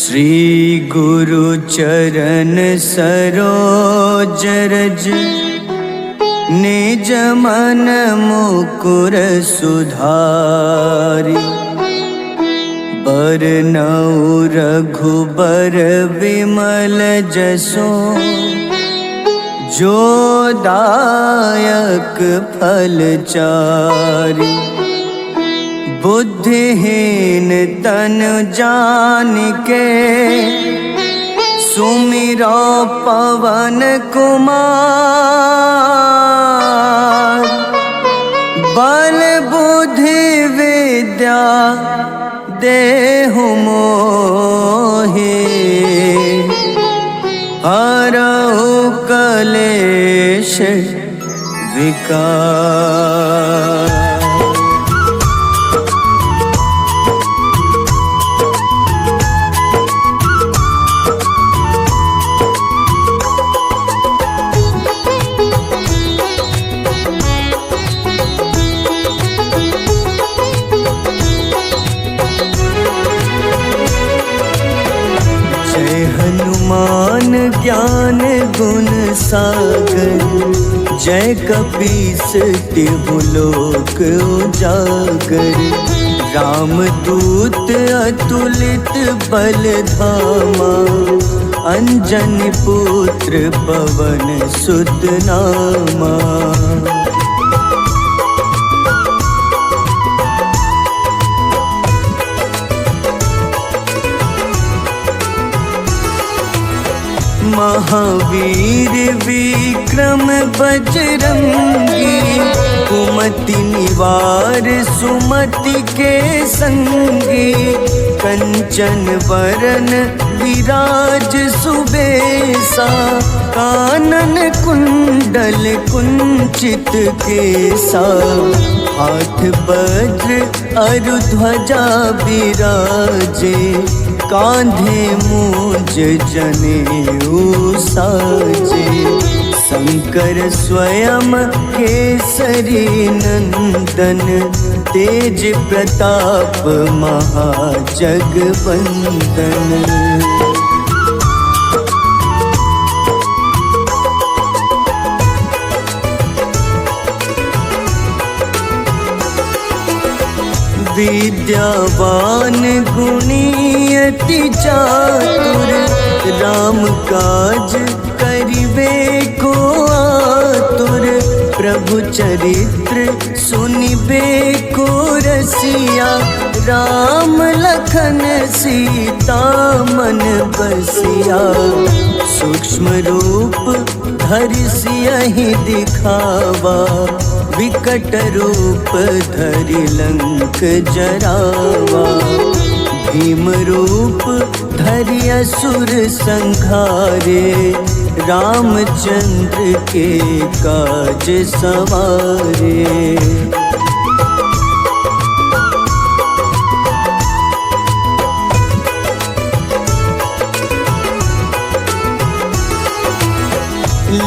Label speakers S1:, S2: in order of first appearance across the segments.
S1: श्री गुरु चरण सरोज रज निज मन मुकुर सुधारि। बरनउँ रघुबर विमल जसो जो दायक फल चारि। बुद्धिहीन तन जानिके सुमिरो पवन कुमार। बल बुद्धि विद्या देहु मोहि हरहु कलेश विकार। हनुमान ज्ञान गुण सागर जय कपीस तिहु लोक उजागर। रामदूत अतुलित बल धामा अंजनी पुत्र पवन सुत नामा। महावीर विक्रम बजरंगी कुमति निवार सुमति के संगी। कंचन वरन विराज सुबेसा कानन कुंडल कुंचित केसा। हाथ वज्र अरु ध्वजा बिराजे कांधे मूंज जनेऊ साजे। शंकर स्वयं केसरी नंदन तेज प्रताप महाजगवंदन। विद्यावान गुणी अति चातुर राम काज करिबे को आतुर। प्रभु चरित्र सुनिबे को रसिया राम लखन सीता मन बसिया। सूक्ष्म रूप धरि सियहि दिखावा विकट रूप धरि लंक जरावा। भीम रूप धरि असुर संहारे रामचंद्र के काज सवारे।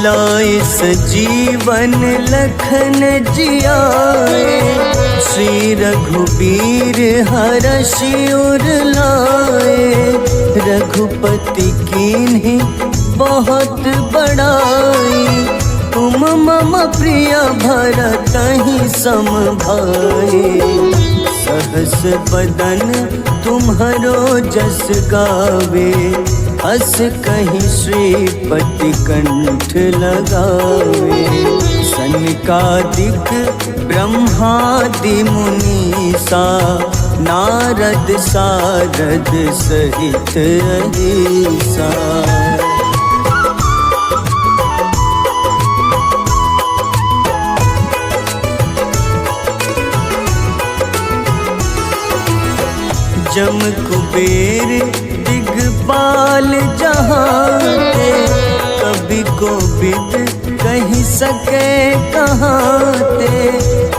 S1: लाए सजीवन लखन जियाए श्री रघुबीर हरषि उर लाए। रघुपति कीन्ही बहुत बड़ाई तुम मम प्रिय भरतहि सम भाई। सहस बदन तुम्हरो जस गावे अस कहीं श्रीपति कंठ लगावे। सनकादिक ब्रह्मादि मुनीसा नारद सारद सहित अहिसा। जम कुबेर दिगपाल जहाते कभी को विद कही सके कहाते।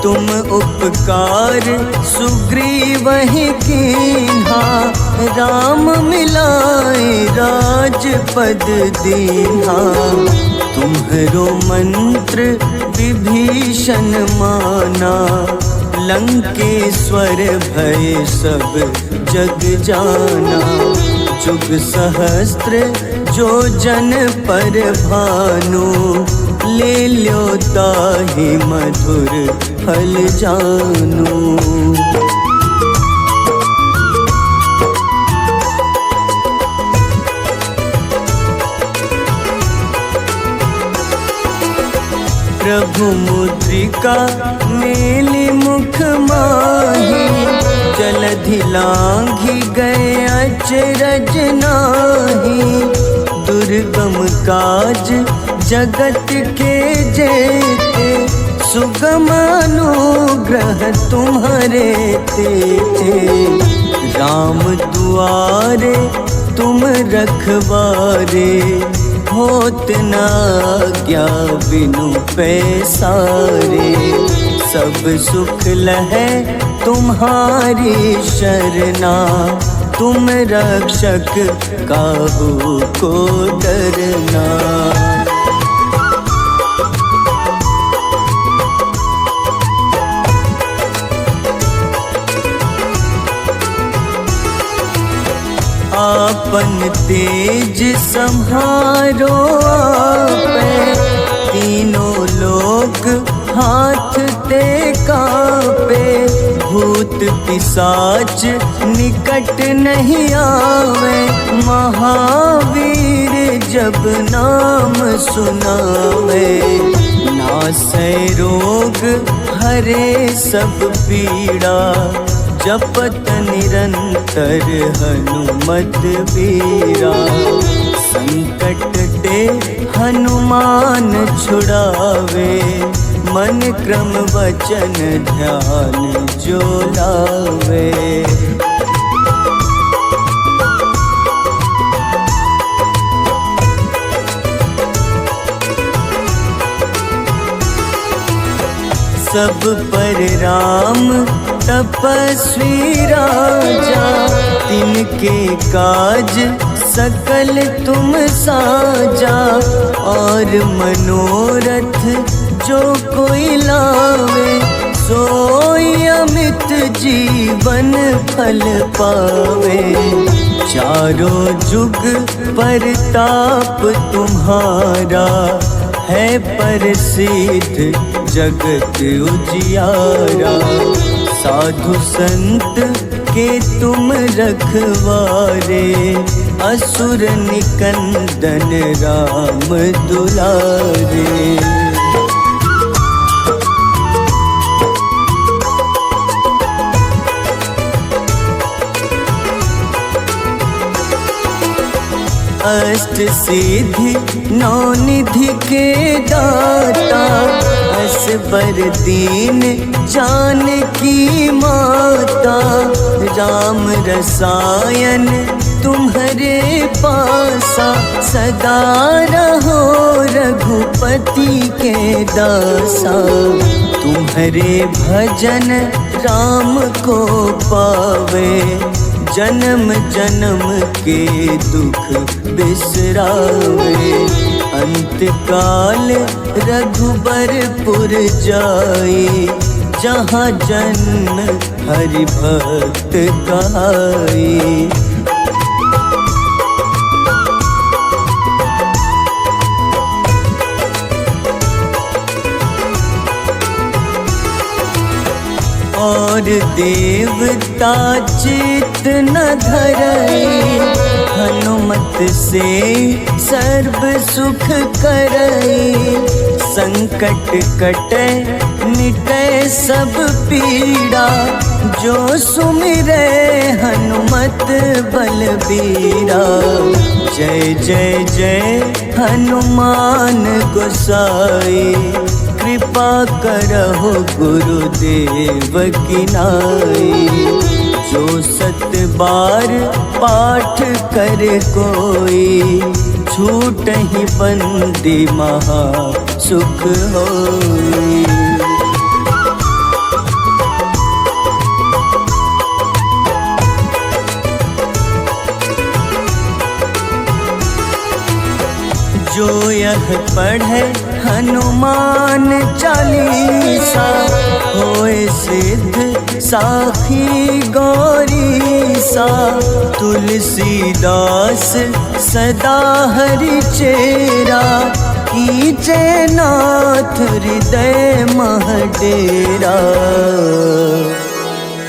S1: तुम उपकार सुग्रीवहि कीन्हा राम मिलाए राजपद दीन्हा। तुम्हरो मंत्र विभीषण माना लंकेश्वर भय सब जग जाना। जुग सहस्त्र जो जन पर भानु, ले ल्यो ताहि मधुर फल जानु। प्रभु मुद्रिका मेली मुख माही, जलधि लांघि गए अचरज नाही। दुर्गम काज जगत के जेते, सुगम अनुग्रह तुम्हारे तेते। राम दुआरे तुम रखवारे, होत न आज्ञा बिनु पैसारे। सब सुख लहै तुम्हारी शरणा, तुम रक्षक काहू को डरना। आपन तेज सम्हारो आपे, तीनों लोक हाथ ते कांपे। भूत पिशाच निकट नहीं आवे, महावीर जब नाम सुनावे। नासै रोग हरे सब पीड़ा, जपत निरंतर हनुमत बीरा। संकट ते हनुमान छुड़ावे, मन क्रम वचन ध्यान जो लावे। सब पर राम तपस्वी राजा, तिनके काज सकल तुम साजा। और मनोरथ जो कोई लावे, सोई अमित जीवन फल पावे। चारों जुग परताप तुम्हारा, है प्रसिद्ध जगत उजियारा। साधु संत के तुम रखवारे, असुर निकंदन राम दुलारे। अष्ट सिद्धि नौ निधि के दाता, असबर दीन जानकी माता। राम रसायन तुम्हारे पासा, सदा रहो रघुपति के दासा। तुम्हारे भजन राम को पावे, जन्म जन्म के दुख बिसरावे। अंत काल रघुबरपुर जाई, जहाँ जन्म हरि भक्त कहाई। और देवता चित न धरई, हनुमत से सर्व सुख करई। संकट कटे मिटे सब पीड़ा, जो सुमिरे हनुमत बलबीरा। जय जय जय हनुमान गोसाई, कृपा करहु गुरुदेव की नाई। जो 7 बार पाठ करे कोई, छूटहि बंदी महा सुख होई। जो यह पढ़े हनुमान चालीसा, होए सिद्ध साखी गौरीसा। सा तुलसीदास सदा हरि चेरा, कीजे नाथ हृदय मह डेरा,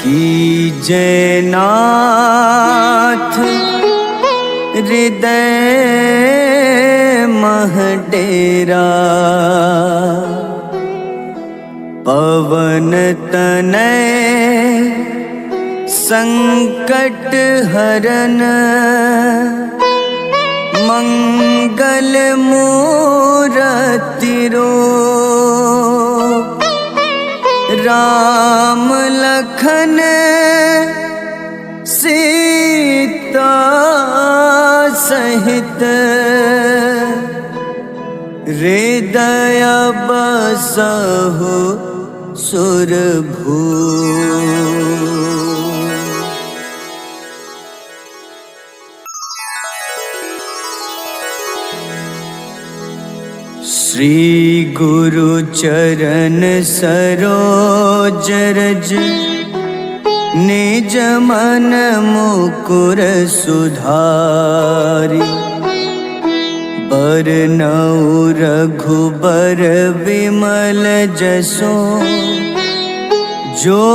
S1: कीजे नाथ हृदय मह डेरा। पवन तनय संकट हरन, मंगल मूरति रूप, राम लखन सीता सहित, हृदय बसहु सुरभूप। श्री गुरु चरण सरोज रज, निज मन मुकुर सुधारि, बरनउँ रघुबर विमल जसो, जो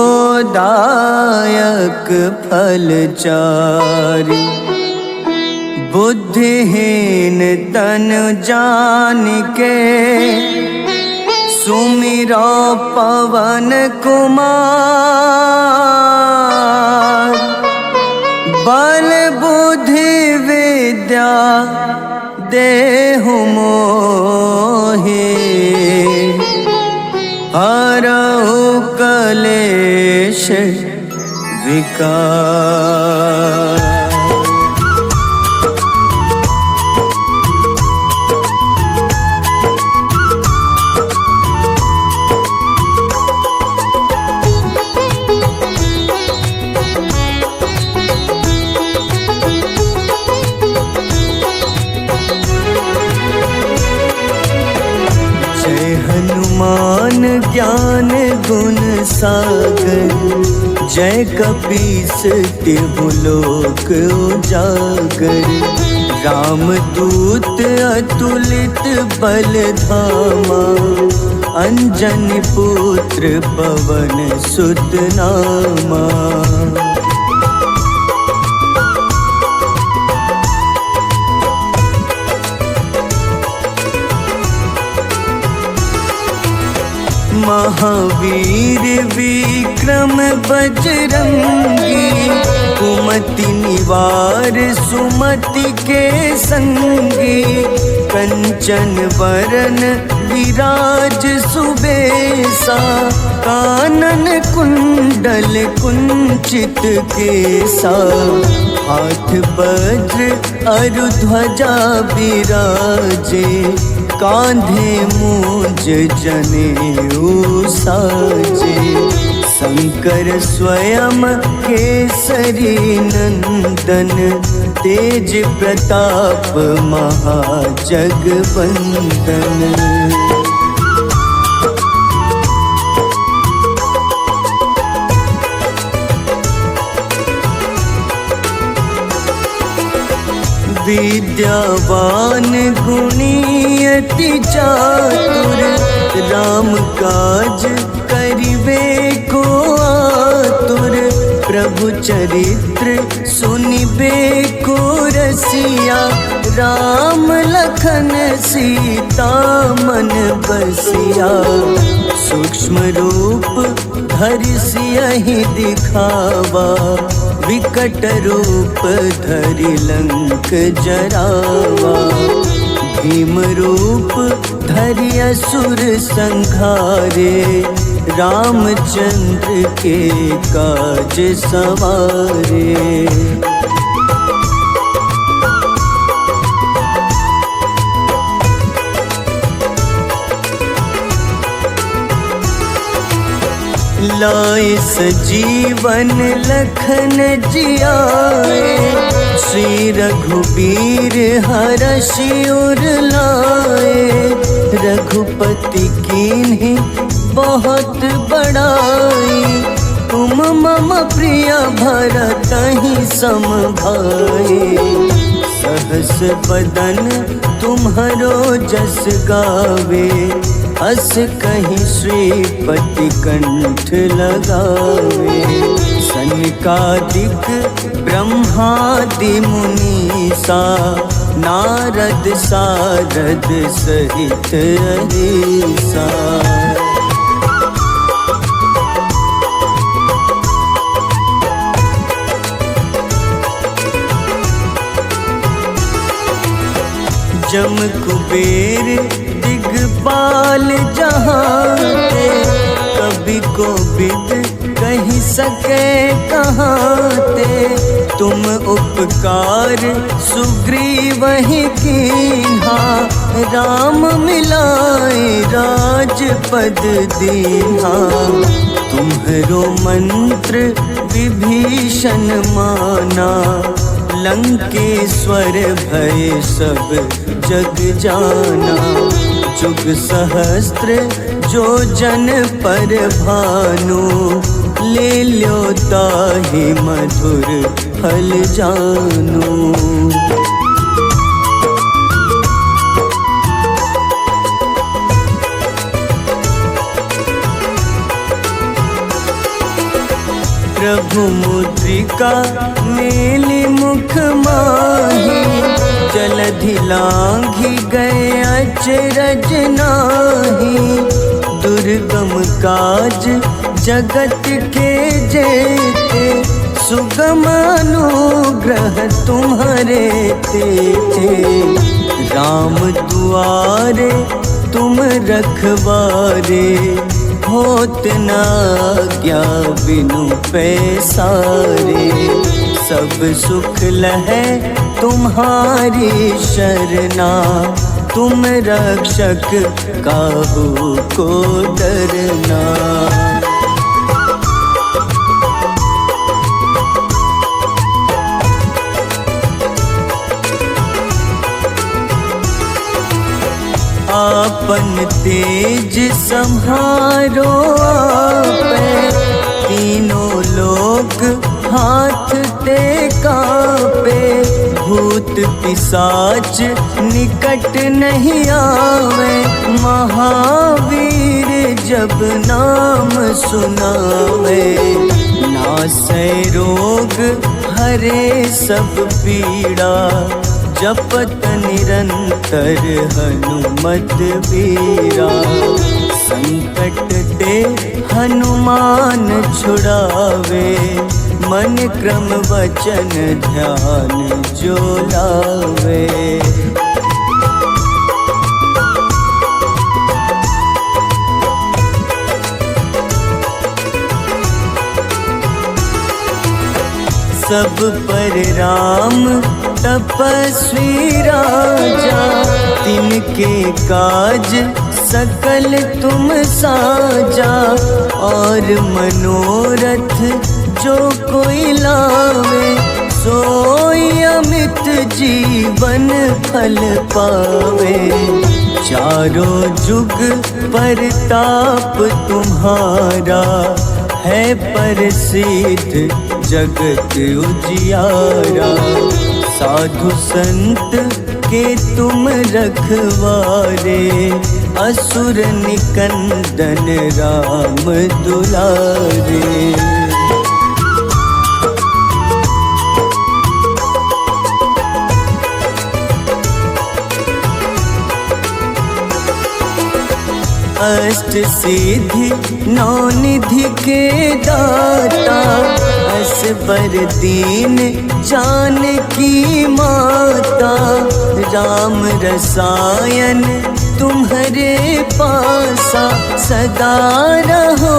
S1: दायक फल चारि। बुद्धिहीन तन जानिके, सुमिरो पवन कुमार। बल बुद्धि विद्या देहु मोहि, हरहु कलेश विकार। हनुमान ज्ञान गुण सागर, जय कपीस तिहु लोक उजागर। रामदूत अतुलित बल धामा, अंजनी पुत्र पवन सुत नामा। महावीर विक्रम बजरंगी, कुमति निवार सुमति के संगी। कंचन वरन विराज सुबेसा, कानन कुंडल कुंचित केसा। हाथ वज्र अरु ध्वजा बिराजे, कांधे मूंज जनेऊ साजे। शंकर स्वयं केसरी नंदन, तेज प्रताप महाजगवंदन। विद्यावान गुणी अति चातुर, राम काज करिबे को आतुर। प्रभु चरित्र सुनिबे को रसिया, राम लखन सीता मन बसिया। सूक्ष्म रूप धरि सियहि दिखावा, विकट रूप धरि लंक जरावा। भीम रूप धरि असुर संहारे, रामचंद्र के काज सवारे। लाए सजीवन लखन जियाए, श्री रघुबीर हरषि उर लाए। रघुपति कीन्ही बहुत बड़ाई, तुम तुम मम प्रिय भरतहि सम भाई। सहस बदन तुम्हरो जस गावे, अस कहीं श्रीपति कंठ लगावे। सनकादिक ब्रह्मादि मुनीसा, नारद सारद सहित अहिसा। जम कुबेर दिगपाल जहाँते, कभी को विद कही सके कहाँते। तुम उपकार सुग्रीव ही कीन्हा, राम मिलाए राजपद दीन्हा। तुम्हरो मंत्र विभीषण माना, लंकेश्वर भय सब जग जाना। जुग सहस्त्र जो जन पर भानु, ले ल्यो ताहि मधुर फल जानू। प्रभु मुद्रिका मेलि मुख माही, जलधि लांघि गए अचरज नाही। दुर्गम काज जगत के जेते, सुगम अनुग्रह तुम्हारे तेते। राम दुआरे तुम रखवारे, होत न आज्ञा बिनु पैसारे। सब सुख लहै तुम्हारी शरणा, तुम रक्षक काहू को डरना। आपन तेज सम्हारो आपै, तीनों लोक हाथ ते कांपे। भूत पिशाच निकट नहीं आवे, महावीर जब नाम सुनावे। नासै रोग हरे सब पीड़ा, जपत निरंतर हनुमत बीरा। संकट ते हनुमान छुड़ावे, मन क्रम वचन ध्यान जो लावे। सब पर राम तपस्वी राजा, तिनके काज सकल तुम साजा। और मनोरथ जो कोई लावे, सोई अमित जीवन फल पावे। चारों जुग परताप तुम्हारा, है प्रसिद्ध जगत उजियारा। साधु संत के तुम रखवारे, असुर निकंदन राम दुलारे। अष्ट सिद्धि नौ निधि के दाता, असबर दीन जानकी माता। राम रसायन तुम्हारे पासा, सदा रहो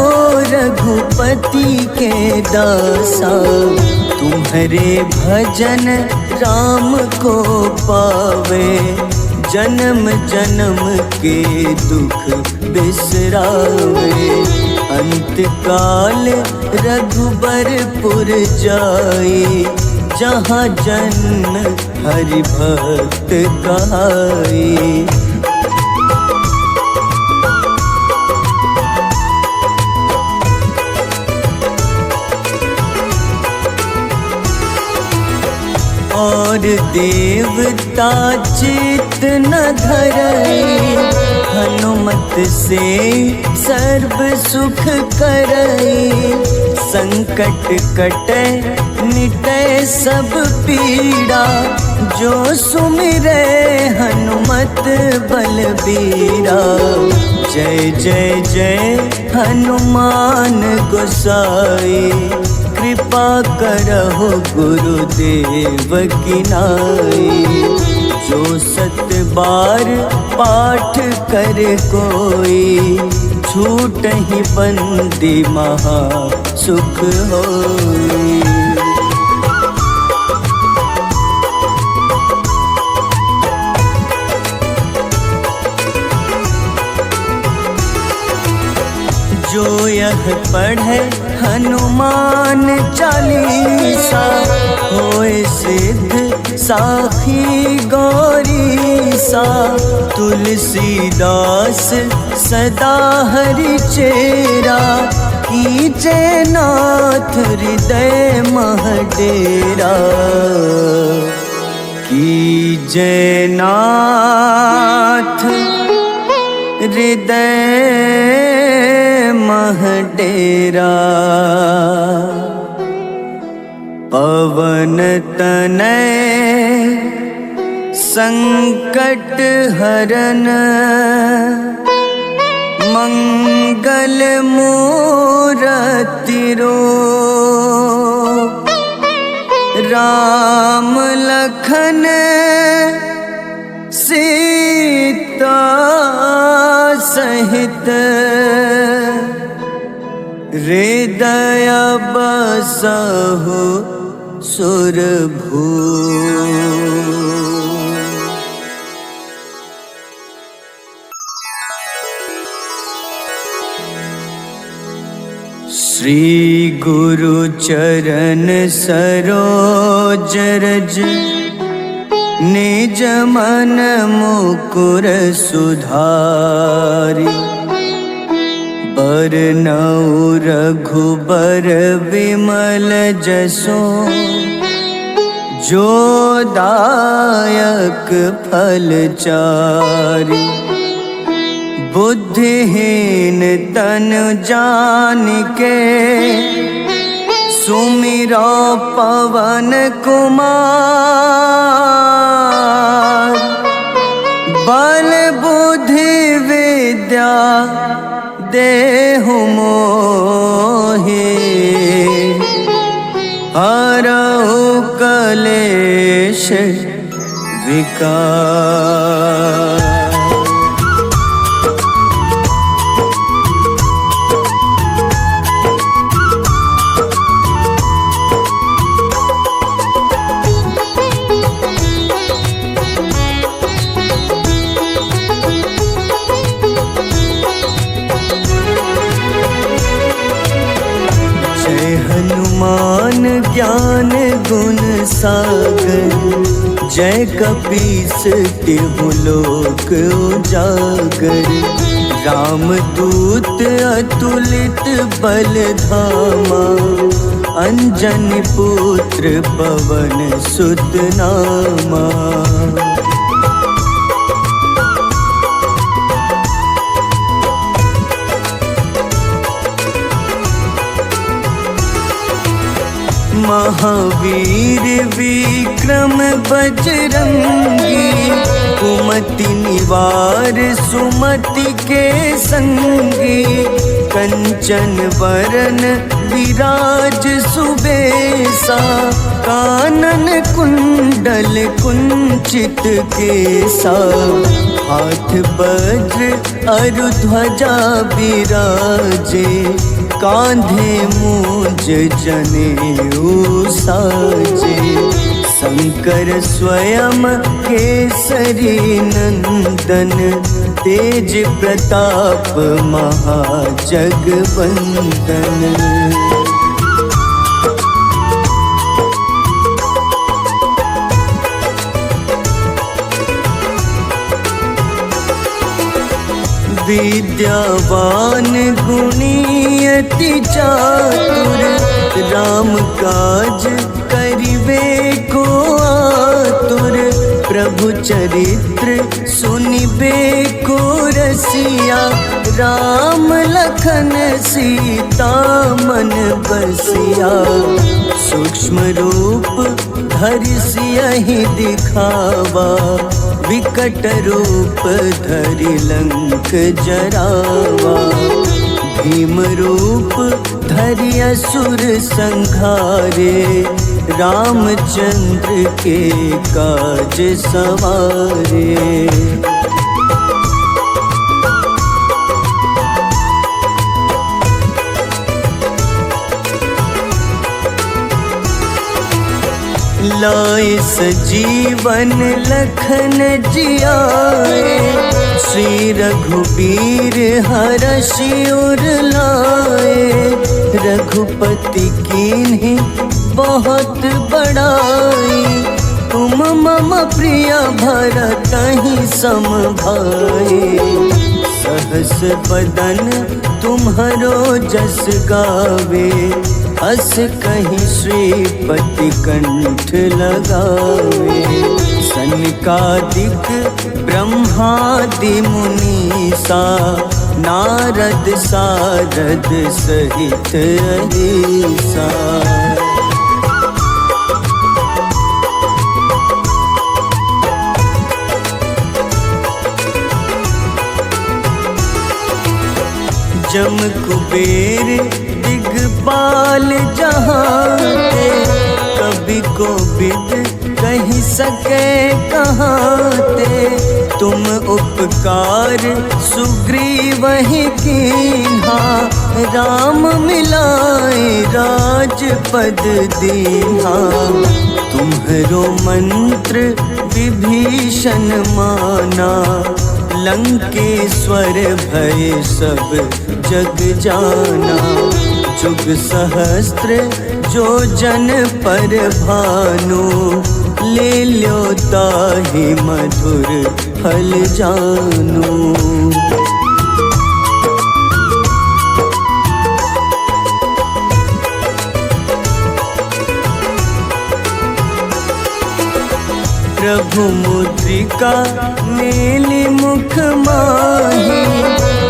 S1: रघुपति के दासा। तुम्हारे भजन राम को पावे, जन्म जन्म के दुख बिसरावे। अंत काल रघुबरपुर जाई, जहाँ जन्म हरि भक्त कहाई। और देवता चित न धरई, हनुमत से सर्व सुख करई। संकट कटे मिटे सब पीड़ा, जो सुमिरे हनुमत बलबीरा। जय जय जय हनुमान गोसाई, कृपा करहु गुरुदेव की नाई। जो 7 बार पाठ करे कोई, छूटहि बंदी महा सुख होई। जो यह पढ़े हनुमान चालीसा, होए सिद्ध साखी गौरीसा। तुलसीदास सदा हरि चेरा, कीजे नाथ हृदय मह डेरा। कीजे नाथ हृदय मह डेरा। पवन तनय संकट हरन, मंगल मूरति रूप। राम लखन सीता सहित, हृदय बसहु सुरभूप। श्री गुरु चरण सरोज रज, निज मन मुकुर सुधारि। बरनउँ रघुबर विमल जसो, जो दायक फल चारि। बुद्धिहीन तनु जानिके, सुमिरो पवन कुमार। बल बुद्धि विद्या देहु मोहि, हरहु कलेश विकार। हनुमान ज्ञान गुण सागर, जय कपीस तिहु लोक उजागर। रामदूत अतुलित बल धामा, अंजनी पुत्र पवन सुत नामा। महावीर विक्रम बजरंगी, कुमति निवार सुमति के संगी। कंचन वरन विराज सुबेसा, कानन कुंडल कुंचित केसा। हाथ वज्र अरु ध्वजा बिराजे, कांधे मूंज जनेऊ साजे। शंकर स्वयं केसरी नंदन, तेज प्रताप महाजगवंदन। विद्यावान गुणी अति चातुर, राम काज करिबे को आतुर। प्रभु चरित्र सुनिबे को रसिया, राम लखन सीता मन बसिया। सूक्ष्म रूप धरि सियहि दिखावा, विकट रूप धरि लंक जरावा। भीम रूप धरि असुर संहारे, रामचंद्र के काज सवारे। लाए सजीवन लखन जियाए, श्री रघुबीर हरषि उर लाए। रघुपति कीन्ही बहुत बड़ाई, तुम मम प्रिय भरतहि सम भाई। सहस बदन तुम्हरो जस गावे, अस कहीं श्रीपति कंठ लगावे। सनकादिक ब्रह्मादि मुनीसा, नारद सारद सहित अहिसा। जम कुबेर दिगपाल जहाते, कवि कोविद कहि सके कहाते। तुम उपकार सुग्रीवहि कीन्हा, राम मिलाए राजपद दीन्हा। तुम्हरो मंत्र विभीषण माना, लंकेश्वर भय सब जग जाना। जुग सहस्त्र जो जन पर भानु, ले ल्यो ताहि मधुर फल जानू। प्रभु मुद्रिका मेलि मुख माही,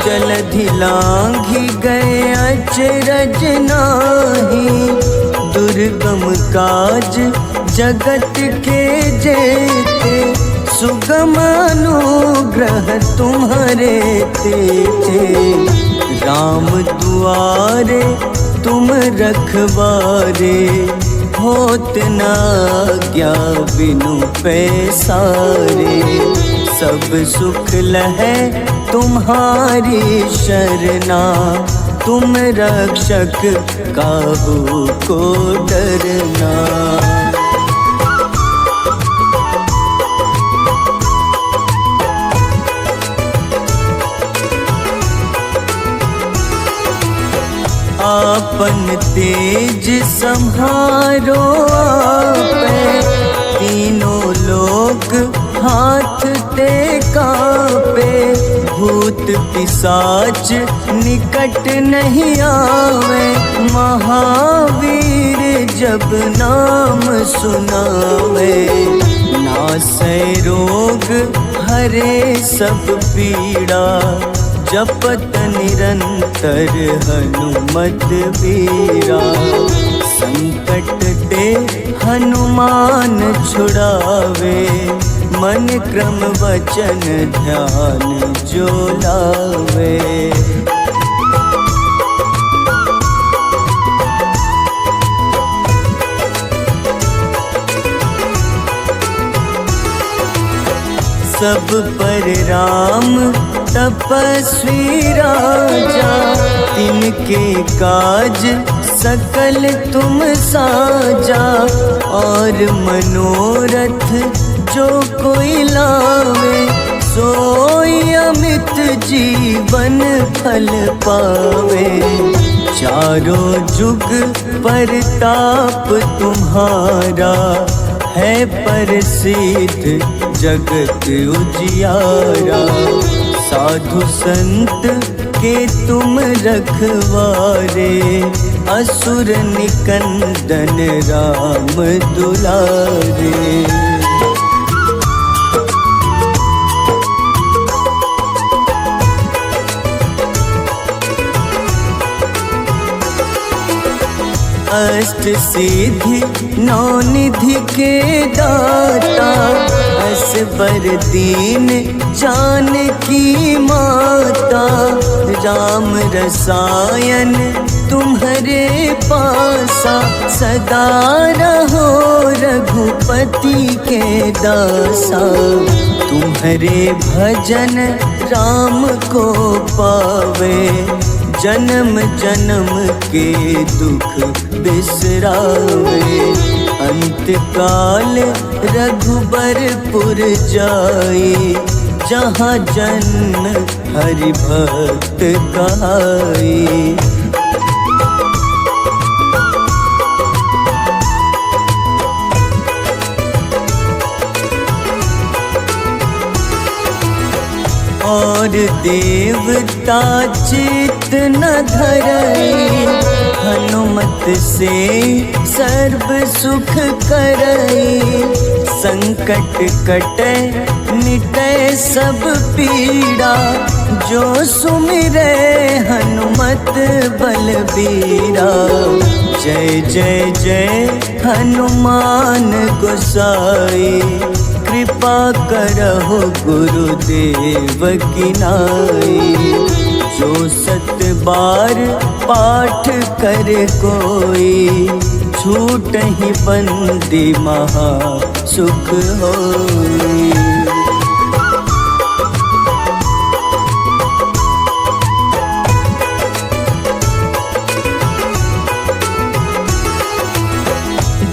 S1: जलधि लांघि गए अचरज नाही। दुर्गम काज जगत के जेते, सुगम अनुग्रह तुम्हारे तेते। राम दुआरे तुम रखवारे, होत न आज्ञा बिनु पैसारे। सब सुख लहै तुम्हारी शरणा, तुम रक्षक काहू को डरना। आपन तेज सम्हारो आपे, तीनों लोक हाथ ते कांपे। भूत पिशाच निकट नहीं आवे, महावीर जब नाम सुनावे। नासै रोग हरे सब पीड़ा, जपत निरंतर हनुमत बीरा। संकट ते हनुमान छुड़ावे, मन क्रम वचन ध्यान जो लावे। सब पर राम तपस्वी राजा, तिनके काज सकल तुम साजा। और मनोरथ जो कोई लावे, सोई अमित जीवन फल पावे। चारों जुग परताप तुम्हारा, है प्रसिद्ध जगत उजियारा। साधु संत के तुम रखवारे, असुर निकंदन राम दुलारे। अष्ट सिद्धि नौ निधि के दाता, असबर दीन जानकी माता, राम रसायन तुम्हारे पासा, सदा रहो रघुपति के दासा, तुम्हारे भजन राम को पावे, जन्म जन्म के दुख बिसरावे, अंत काल रघुबरपुर जाई, जहाँ जन्म हरि भक्त कहाई। और देवता चित न धरई, हनुमत से सर्व सुख करई, संकट कटे मिटे सब पीड़ा, जो सुमिरे हनुमत बलबीरा, जय जय जय हनुमान गोसाई, कृपा करहु गुरुदेव की नाई, जो सत बार पाठ करे कोई, छूटहि बंदी महा सुख होई।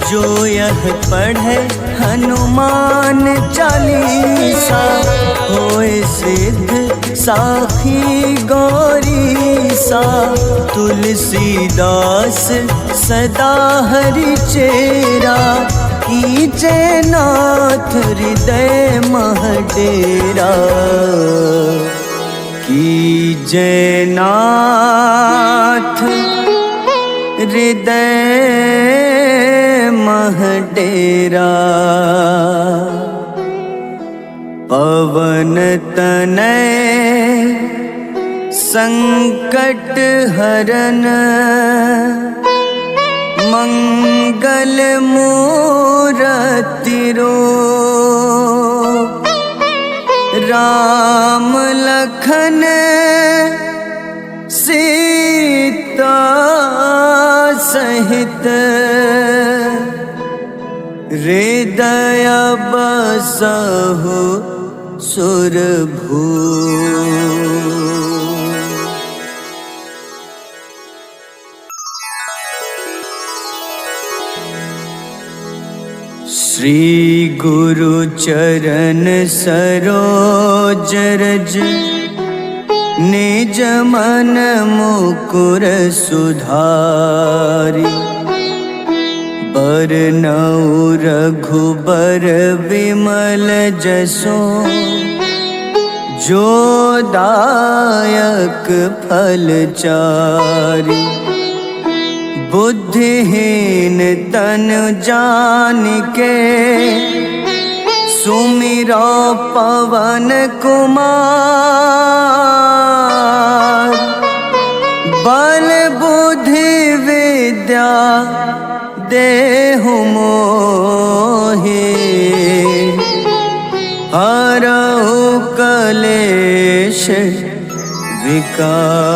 S1: जो यह पढ़े हनुमान चालीसा, होए सिद्ध साखी गौरीसा, तुलसीदास सदा हरि चेरा, कीजे नाथ हृदय मह डेरा, कीजे नाथ हृदय मह डेरा, पवन तनय संकट हरन, मंगल मूरति रूप, राम लखन सीता सहित, हृदय बसहु सुरभूप। श्री गुरु चरण सरोज रज, निज मन मुकुर सुधारि, बरनउँ रघुबर विमल जसो, जो दायक फल चारि, बुद्धिहीन तन जानिके, सुमिरो पवन कुमार, बल बुद्धि विद्या देहु मोहि, हरहु कलेश विकार।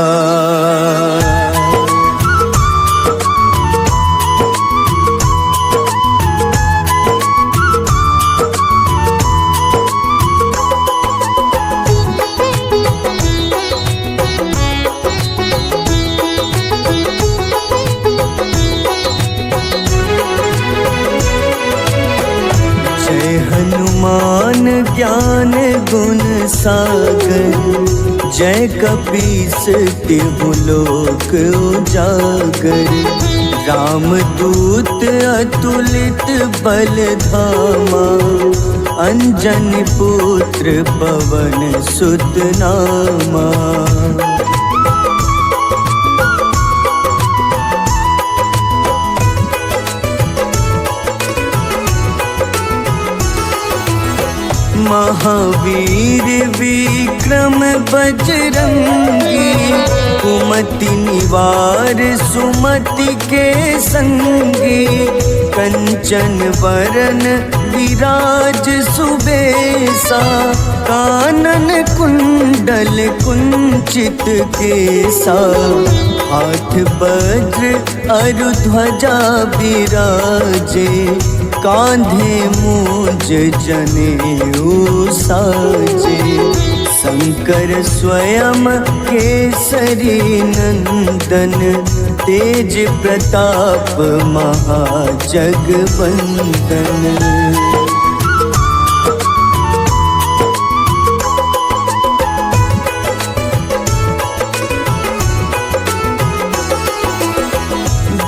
S1: हनुमान ज्ञान गुण सागर, जय कपीस तिहु लोक उजागर, रामदूत अतुलित बल धामा, अंजनी पुत्र पवन सुत नामा। महावीर विक्रम बजरंगी, कुमति निवार सुमति के संगी, कंचन वरन विराज सुबेसा, कानन कुंडल कुंचित केसा, हाथ वज्र अरु ध्वजा विराजे, कांधे मूंज जनेऊ साजे, शंकर स्वयं केसरी नंदन, तेज प्रताप महाजगवंदन।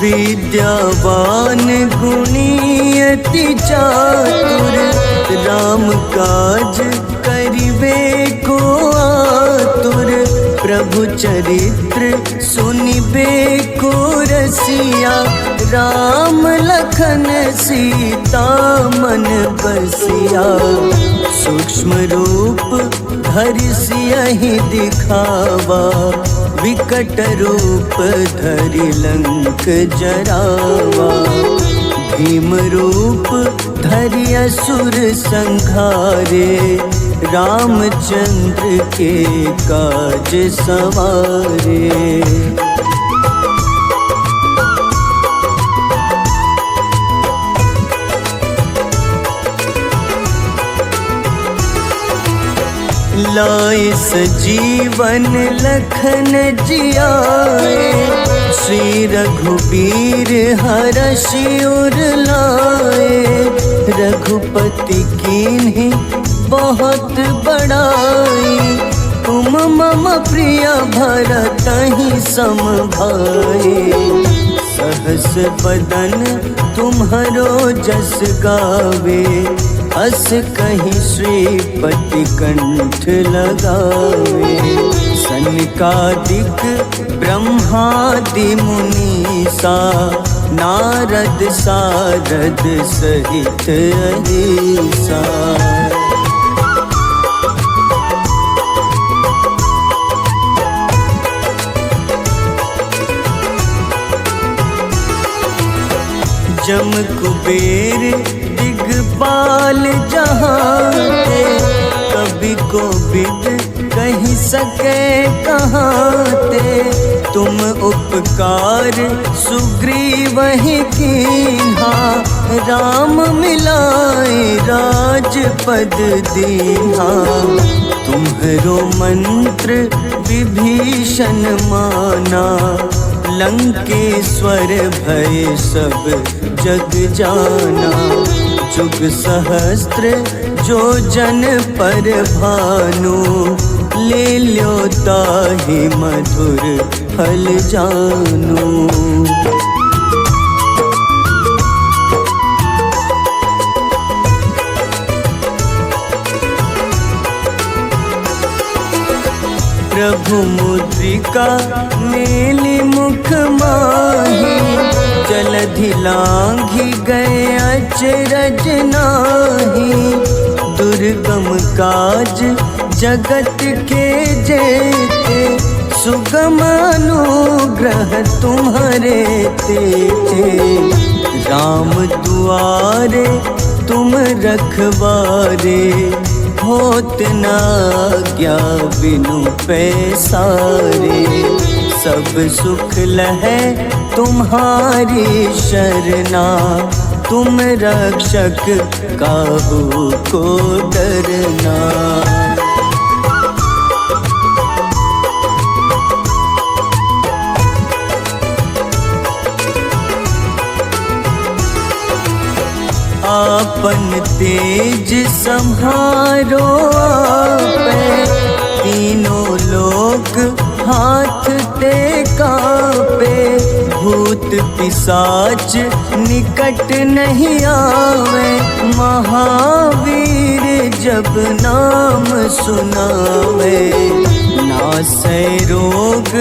S1: विद्यावान गुणी अति चातुर, राम काज करिबे को आतुर, प्रभु चरित्र सुनिबे को रसिया, राम लखन सीता मन बसिया, सूक्ष्म रूप धरि सियहि दिखावा, विकट रूप धरि लंक जरावा, भीम रूप धरि असुर संहारे, रामचंद्र के काज सवारे। लाए सजीवन लखन जियाए, श्री रघुबीर हरषि उर लाए, रघुपति कीन्ही बहुत बड़ाई, तुम मम प्रिय भरतहि सम भाई, सहस बदन तुम्हरो जस गावे, अस कहीं श्रीपति कंठ लगावे, सनकादिक ब्रह्मादि मुनीसा, नारद सारद सहित अहिसा। जम कुबेर दिगपाल जहाते, कभी को बिद कहीं सके कहाते, तुम उपकार सुग्रीव ही कीन्हा, राम मिलाए राजपद दीन्हा, तुम्हरो मंत्र विभीषण माना, लंकेश्वर भय सब जग जाना, जुग सहस्त्र जो जन पर भानु, ले ल्यो ताहि मधुर फल जानू। प्रभु मुद्रिका मेली मुख माही, जलधि लांघि गए अचरज नाही, दुर्गम काज जगत के जेते, सुगम अनुग्रह तुम्हारे तेते, राम दुआरे तुम रखवारे, होत न आज्ञा बिनु पैसारे, सब सुख लहै तुम्हारी शरणा, तुम रक्षक काहू को डरना। आपन तेज सम्हारो आपे, तीनों लोक हाथ ते कापे, भूत पिशाच निकट नहीं आवे, महावीर जब नाम सुनावे, नासै रोग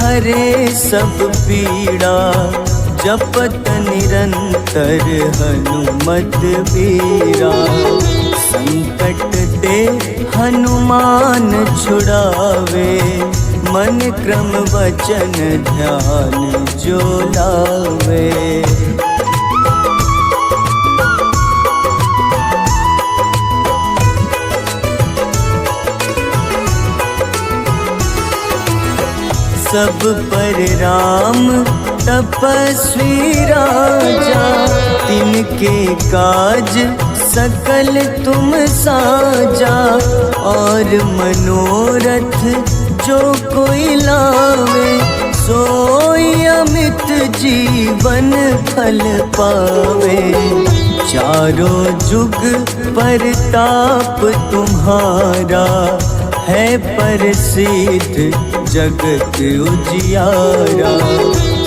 S1: हरे सब पीड़ा, जपत निरंतर हनुमत बीरा, संकट ते हनुमान छुड़ावे, मन क्रम वचन ध्यान जो लावे। सब पर राम तपस्वी राजा, तिनके काज सकल तुम साजा। और मनोरथ जो कोई लावे, सोई अमित जीवन फल पावे। चारों जुग परताप तुम्हारा, है प्रसिद्ध जगत उजियारा।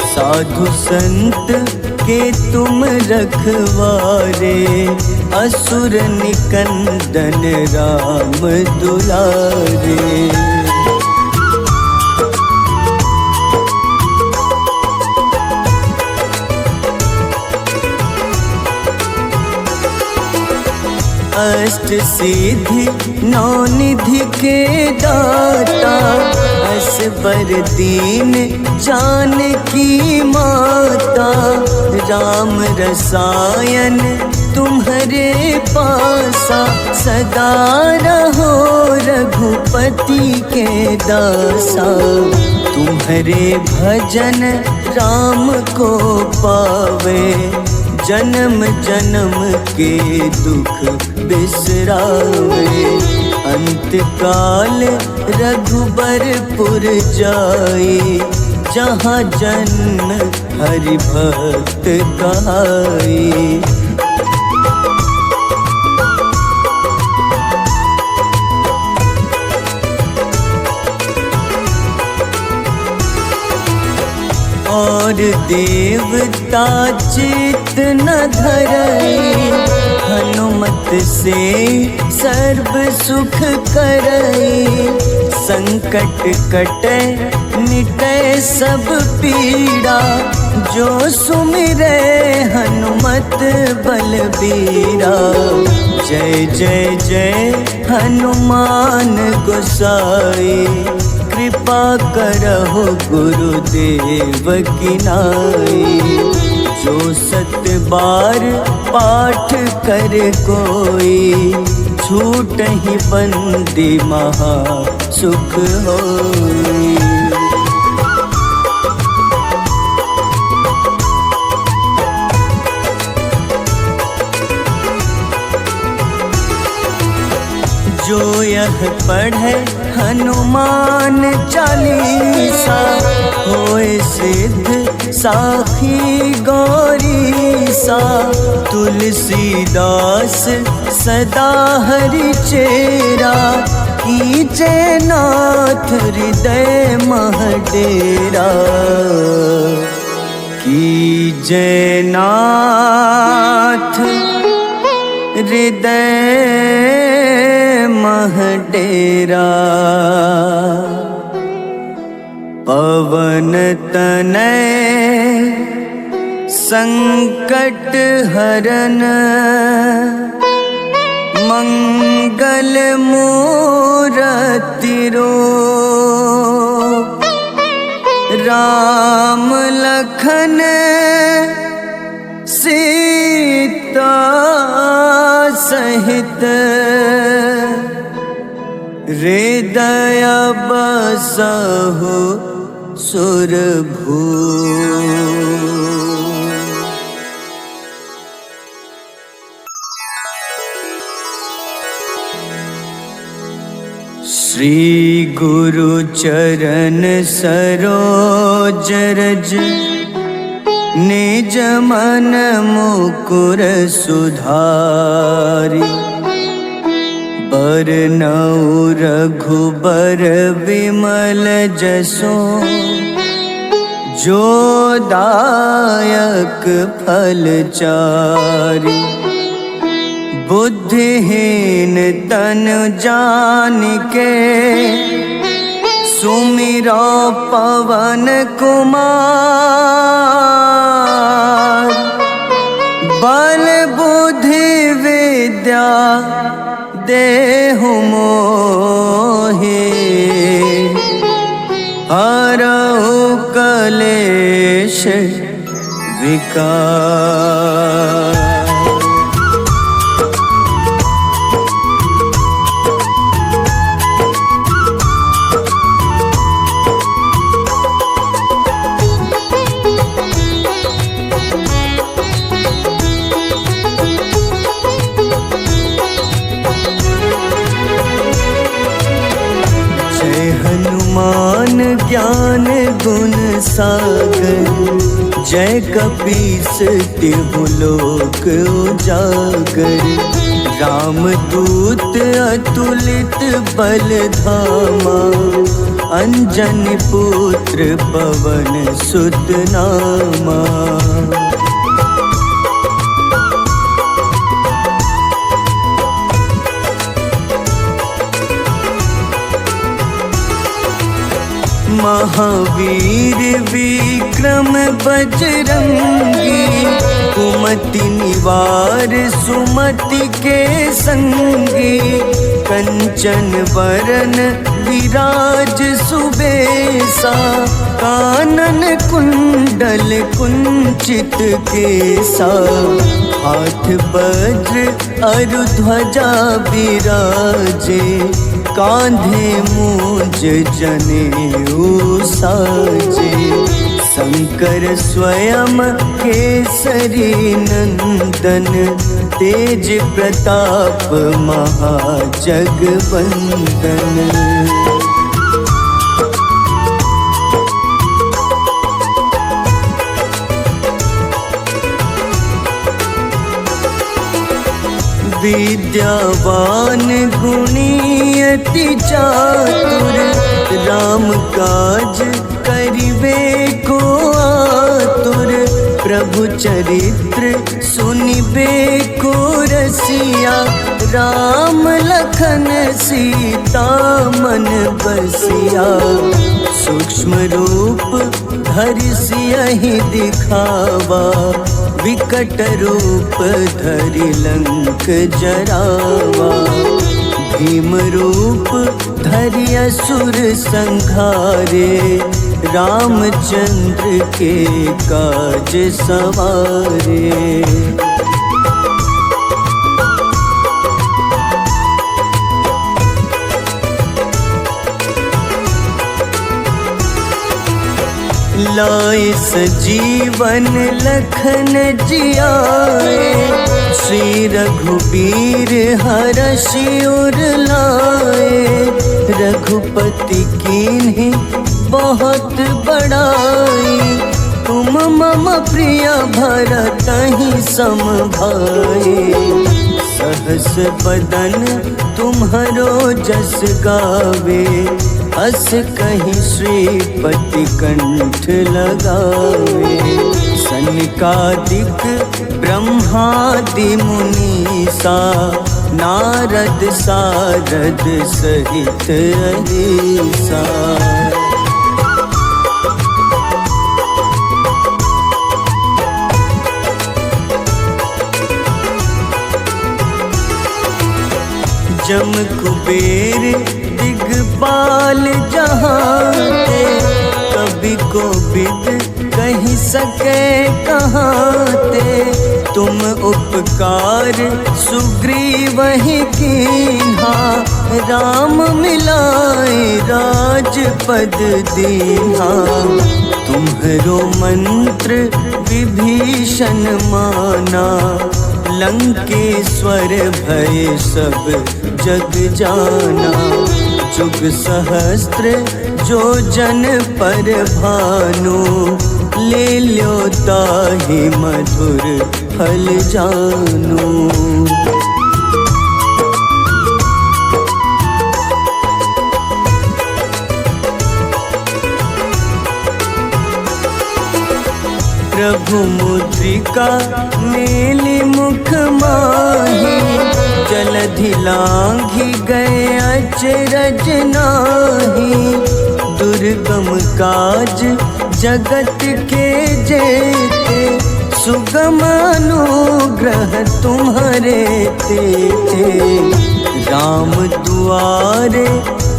S1: साधु संत के तुम रखवारे, असुर निकंदन राम दुलारे। अष्ट सिद्धि नौ निधि के दाता, असबर दीन जानकी माता। राम रसायन तुम्हारे पासा, सदा रहो रघुपति के दासा। तुम्हारे भजन राम को पावे, जन्म जन्म के दुख बिसरावे। अंत काल रघुबरपुर जाई, जहाँ जन्म हरि भक्त कहाई। और देवता चित न धरई, हनुमत से सर्व सुख करई। संकट कटे मिटे सब पीड़ा, जो सुमिरे हनुमत बलबीरा। जय जय जय हनुमान गोसाई, कृपा करहु गुरुदेव की नाई। जो सत बार पाठ कर कोई, छूटहि बंदी महा सुख होई। जो यह पढ़े हनुमान चालीसा, होए सिद्ध साखी गौरीसा। तुलसीदास सदा हरि चेरा, कीजे नाथ हृदय मह डेरा। कीजे नाथ हृदय मह डेरा। पवन तनय संकट हरन, मंगल मूरति रूप। राम लखन सीता सहित, हृदय बसहु सुरभूप। श्री गुरु चरण सरोज रज, निज मन मुकुर सुधारि। बरनउँ रघुबर विमल जसो, जो दायक फल चारि। बुद्धिहीन तन जानिके, सुमिरो पवन कुमार। बल बुद्धि विद्या देहु मोहि, हरहु कलेश विकार। हनुमान ज्ञान गुण सागर, जय कपीस तिहु लोक उजागर। रामदूत अतुलित बल धामा, अंजनी पुत्र पवन सुत नामा। महावीर विक्रम बजरंगी, कुमति निवार सुमति के संगी। कंचन वरन विराज सुबेसा, कानन कुंडल कुंचित केसा। हाथ वज्र अरु ध्वजा विराजे, कांधे मूंज जनेऊ साजे। शंकर स्वयं केसरी नंदन, तेज प्रताप महाजगवंदन। विद्यावान गुणी अति चातुर, राम काज करिबे को आतुर। प्रभु चरित्र सुनिबे को रसिया, राम लखन सीता मन बसिया। सूक्ष्म रूप धरि सियहि दिखावा, विकट रूप धरि लंक जरावा। भीम रूप धरि असुर संहारे, रामचंद्र के काज सवारे। लाए सजीवन लखन जियाए, श्री रघुबीर हरषि उर लाए। रघुपति कीन्ही बहुत बड़ाई, तुम मम प्रिय भरतहि सम भाई। सहस बदन तुम्हरो जस गावे, अस कहीं श्रीपति कंठ लगावे। सनकादिक ब्रह्मादि मुनीसा, नारद सारद सहित अहिसा। जम कुबेर दिगपाल जहाते, कवि को बिद कही सके कहाते। तुम उपकार सुग्रीवहि कीन्हा, राम मिलाए राजपद दीन्हा। तुम्हरो मंत्र विभीषण माना, लंकेश्वर भय सब जग जाना। जुग सहस्त्र जो जन पर भानु, ले ल्यो ताहि मधुर फल जानु। प्रभु मुद्रिका मेलि मुख माही, जलधि लांघि गए अचरज नाही। दुर्गम काज जगत के जेते, सुगम अनुग्रह तुम्हारे तेजे। राम दुआरे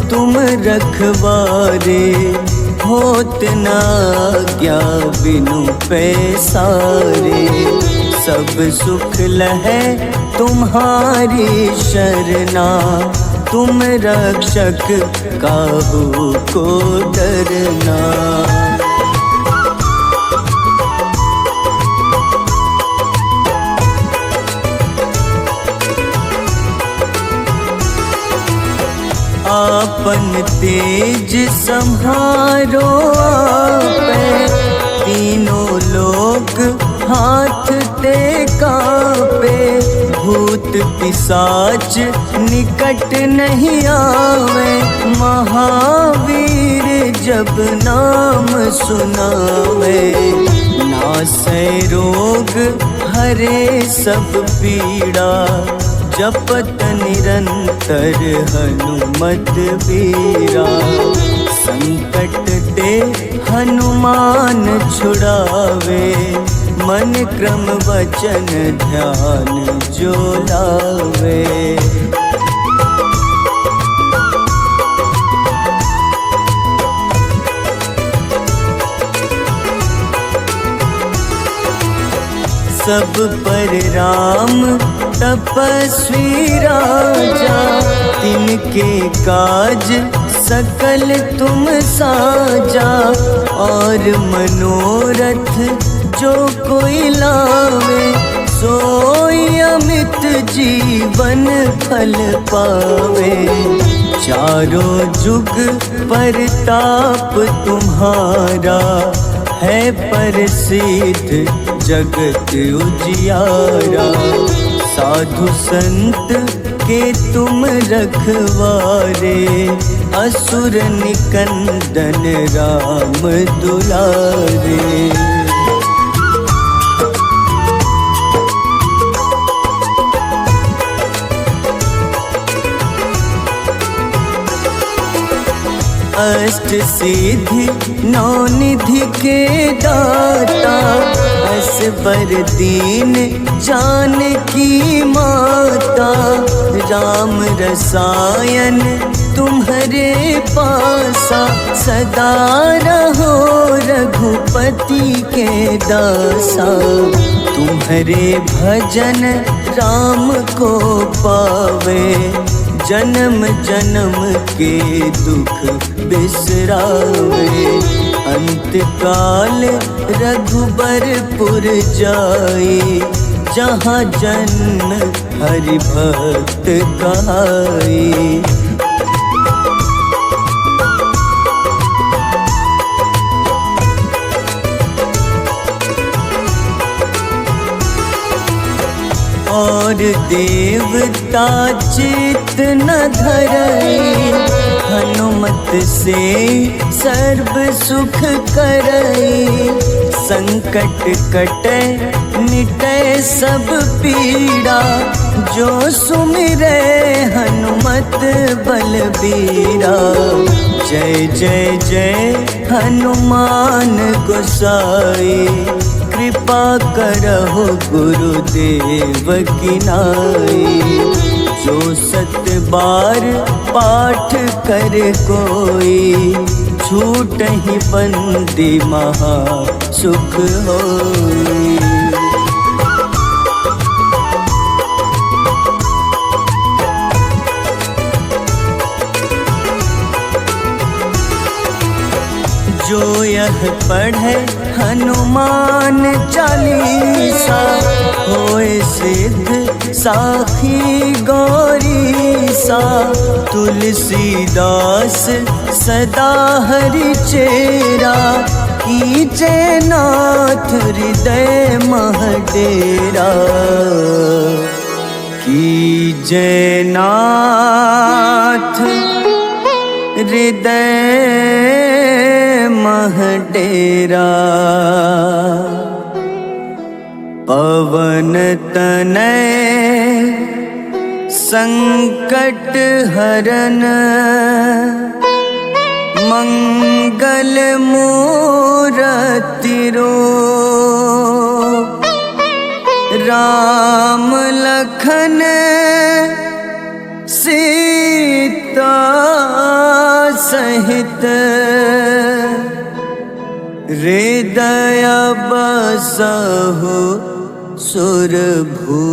S1: तुम रखवारे, होत न आज्ञा बिनु पैसारे। सब सुख लहै तुम्हारी शरणा, तुम रक्षक काहू को डरना। आपन तेज सम्हारो आपे, तीनों लोक हाथ ते कांपे। भूत पिशाच निकट नहीं आवे, महावीर जब नाम सुनावे। नासै रोग हरे सब पीड़ा, जपत निरंतर हनुमत बीरा। संकट ते हनुमान छुड़ावे, मन क्रम वचन ध्यान जो लावे। सब पर राम तपस्वी राजा, तिनके काज सकल तुम साजा। और मनोरथ जो कोई लावे, सोई अमित जीवन फल पावे। चारों जुग परताप तुम्हारा, है प्रसिद्ध जगत उजियारा। साधु संत के तुम रखवारे, असुर निकंदन राम दुलारे। अष्ट सिद्धि नौ निधि के दाता, असबर दीन जानकी माता। राम रसायन तुम्हारे पासा, सदा रहो रघुपति के दासा। तुम्हारे भजन राम को पावे, जन्म जन्म के दुख बिसरावे। अंत काल रघुबरपुर जाई, जहाँ जन्म हरि भक्त कहाई। और देवता चित न धरई, हनुमत से सर्व सुख करई। संकट कटे मिटे सब पीड़ा, जो सुमिरे हनुमत बलबीरा। जय जय जय हनुमान गोसाई, कृपा करहु गुरुदेव की नाई। जो सत बार पाठ कर कोई, छूटहि बंदी महा सुख होई। जो यह पढ़े हनुमान चालीसा, होए सिद्ध साखी गौरीसा। तुलसीदास सदा हरि चेरा, कीजे नाथ हृदय मह डेरा। कीजे नाथ हृदय मह डेरा। पवन तनय संकट हरन, मंगल मूरति रूप। राम लखन सीता सहित हृदय बसहु सुरभू।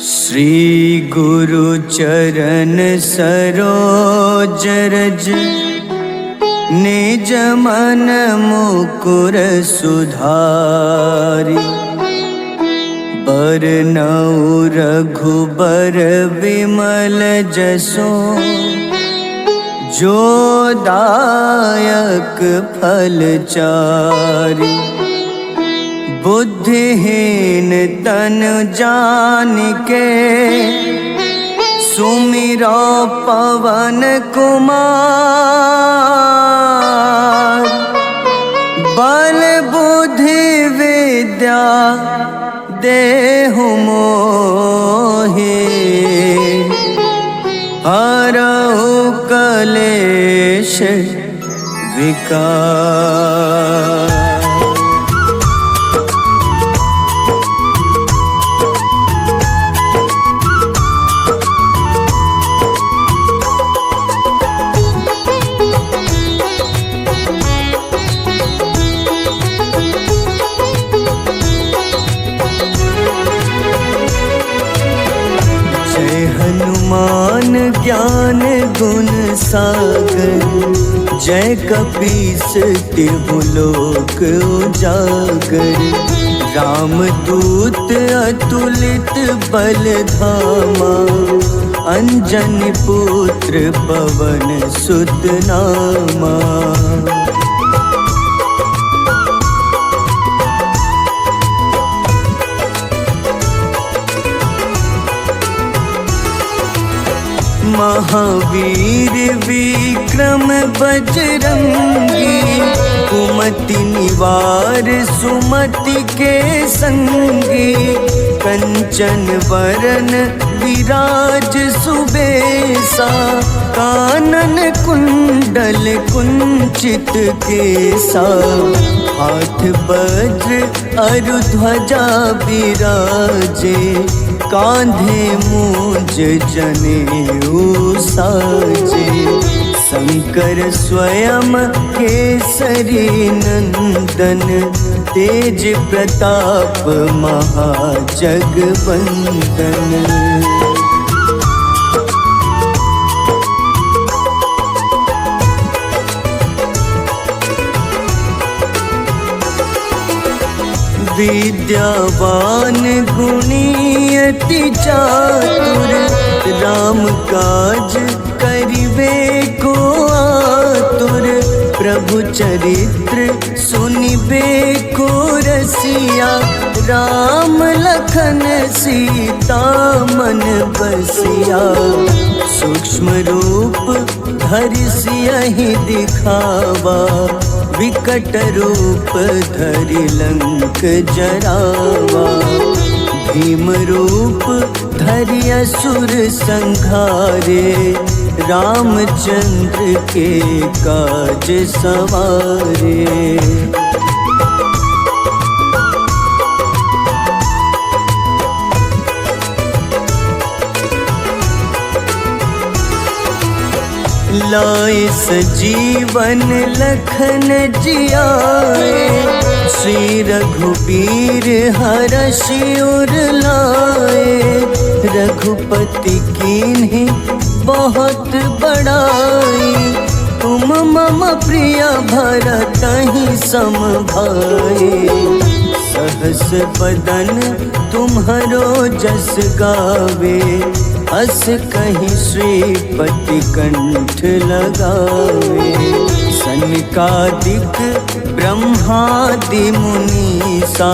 S1: श्री गुरु चरण सरोज रज निज मन मुकुर सुधारि। बरनउँ रघुबर विमल जसो जो दायक फल चारि। बुद्धिहीन तन जानिके सुमिरो पवन कुमार। बल बुद्धि विद्या देहु मोहि हरहु कलेश विकार। हनुमान ज्ञान गुण सागर जय कपीस तिहु लोक उजागर। रामदूत अतुलित बल धामा अंजनी पुत्र पवन सुत नामा। महावीर विक्रम बजरंगी कुमति निवार सुमति के संगी। कंचन वरन विराज सुबेसा कानन कुंडल कुंचित केसा। हाथ वज्र अरु ध्वजा विराजे कांधे मूंज जनेऊ साजे। शंकर स्वयं केसरी नंदन तेज प्रताप महाजगवंदन। विद्यावान गुणी अति चातुर राम काज करिबे को आतुर। प्रभु चरित्र सुनिबे को रसिया राम लखन सीता मन बसिया। सूक्ष्म रूप धरि सियहि दिखावा विकट रूप धरि लंक जरावा। भीम रूप धरि असुर संहारे रामचंद्र के काज सवारे। लाए सजीवन लखन जियाए श्री रघुबीर हरषि उर लाए। रघुपति कीन्ही बहुत बड़ाई तुम मम प्रिय भरतहि सम भाई। सहस बदन तुम्हरो जस गावे अस कहीं श्रीपति कंठ लगावे। सनकादिक ब्रह्मादि मुनीसा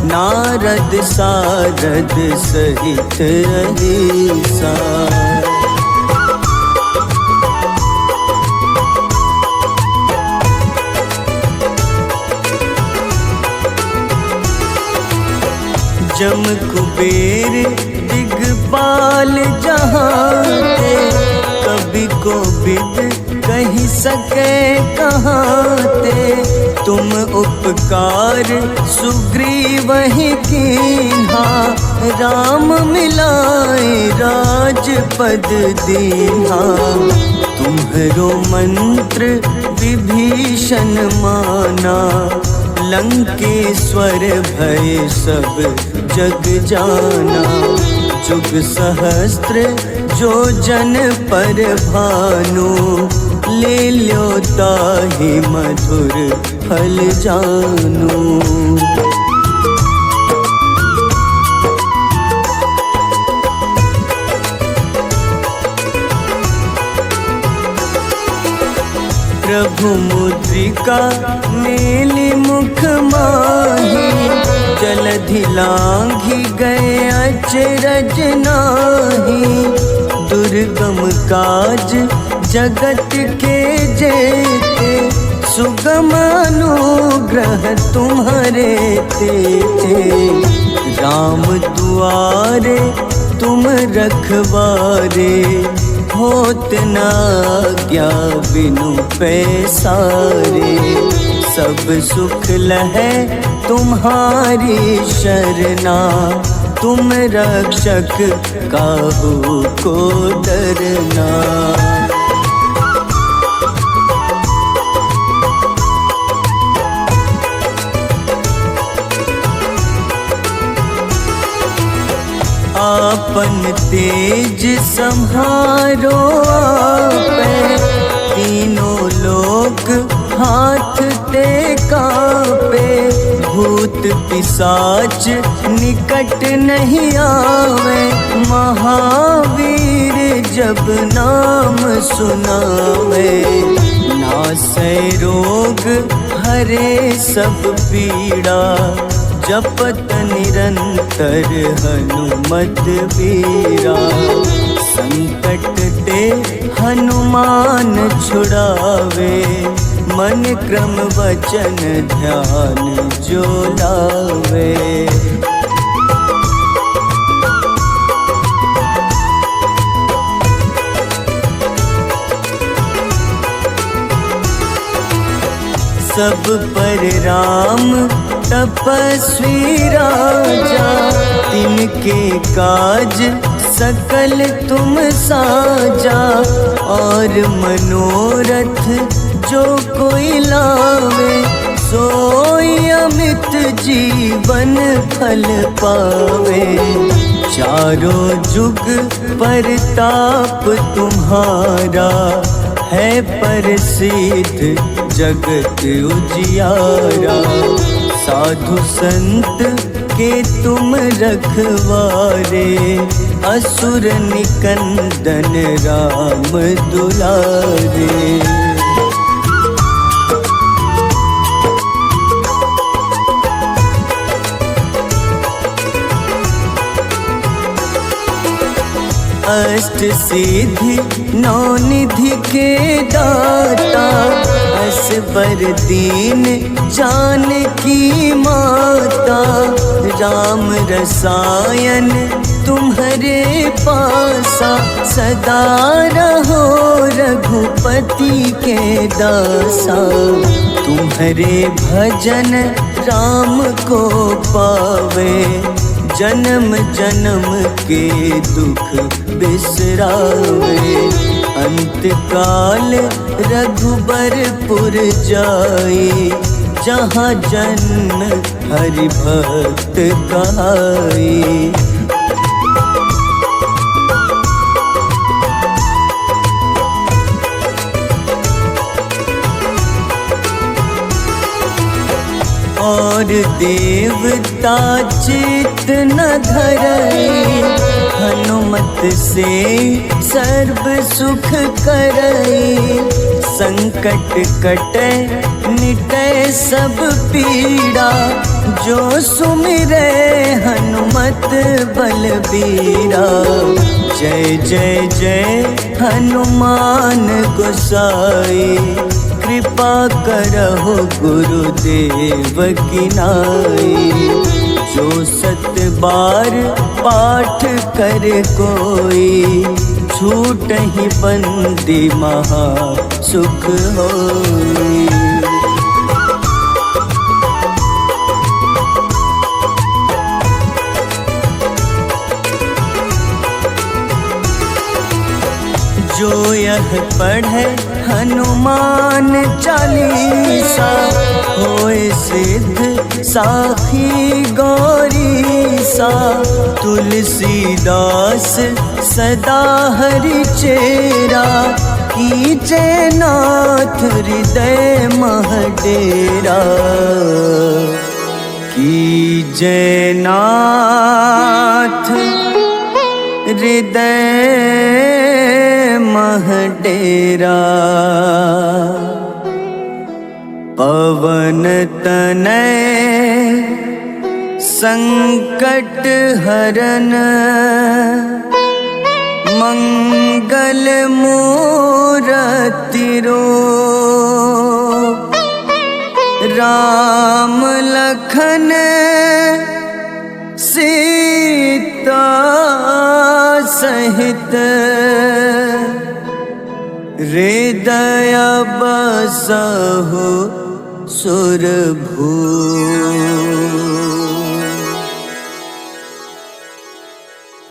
S1: नारद सारद सहित अहिसा। जम कुबेर दिगपाल जहाँ ते कवि को विद कही सके कहाते, तुम उपकार सुग्रीव ही कीन्हा, राम मिलाए राजपद दीन्हा। तुम्हरो मंत्र विभीषण माना, लंकेश्वर भय सब जग जाना। जुग सहस्त्र जो जन पर भानु, ले ल्यो ताहि मधुर फल जानू। प्रभु मुद्रिका मेलि मुख माही, जलधि लांघि गए अचरज नाही। दुर्गम काज जगत के जेते, सुगम अनुग्रह तुम्हारे तेते। राम दुआरे तुम रखवारे, होत न आज्ञा बिनु पैसारे। सब सुख लहै तुम्हारी शरणा, तुम रक्षक काहू को डरना। आपन तेज सम्हारो आपे, तीनों लोक हाथ ते कांपे। भूत पिशाच निकट नहीं आवे, महावीर जब नाम सुनावे। नासै रोग हरे सब पीड़ा, जपत निरंतर हनुमत बीरा। संकट ते हनुमान छुड़ावे, मन क्रम वचन ध्यान जो लावे। सब पर राम तपस्वी राजा, तिनके काज सकल तुम साजा। और मनोरथ जो कोई लावे, सोई अमित जीवन फल पावे। चारों जुग परताप तुम्हारा, है प्रसिद्ध जगत उजियारा। साधु संत के तुम रखवारे, असुर निकंदन राम दुलारे। अष्ट सिद्धि नौ निधि के दाता, असबर दीन जानकी माता। राम रसायन तुम्हारे पासा, सदा रहो रघुपति के दासा। तुम्हारे भजन राम को पावे, जन्म जन्म के दुख बिसरावे। अंत काल रघुबरपुर जाई, जहाँ जन्म हरि भक्त कहाई। और देवता चित न धरई, हनुमत से सर्व सुख करई। संकट कटे मिटे सब पीड़ा, जो सुमिरे हनुमत बलबीरा। जय जय जय हनुमान गोसाई, कृपा करहु गुरुदेव की नाई। जो 7 बार पाठ कर कोई, छूटहि बंदी महा सुख होई। जो यह पढ़े हनुमान चालीसा, होए सिद्ध साखी गौरीसा। तुलसीदास सदा हरि चेरा, कीजे नाथ हृदय मह डेरा। कीजे नाथ हृदय मह डेरा। पवन तनय संकट हरन, मंगल मूरति रूप। राम लखन सीता सहित, हृदय बसहु सुरभूप।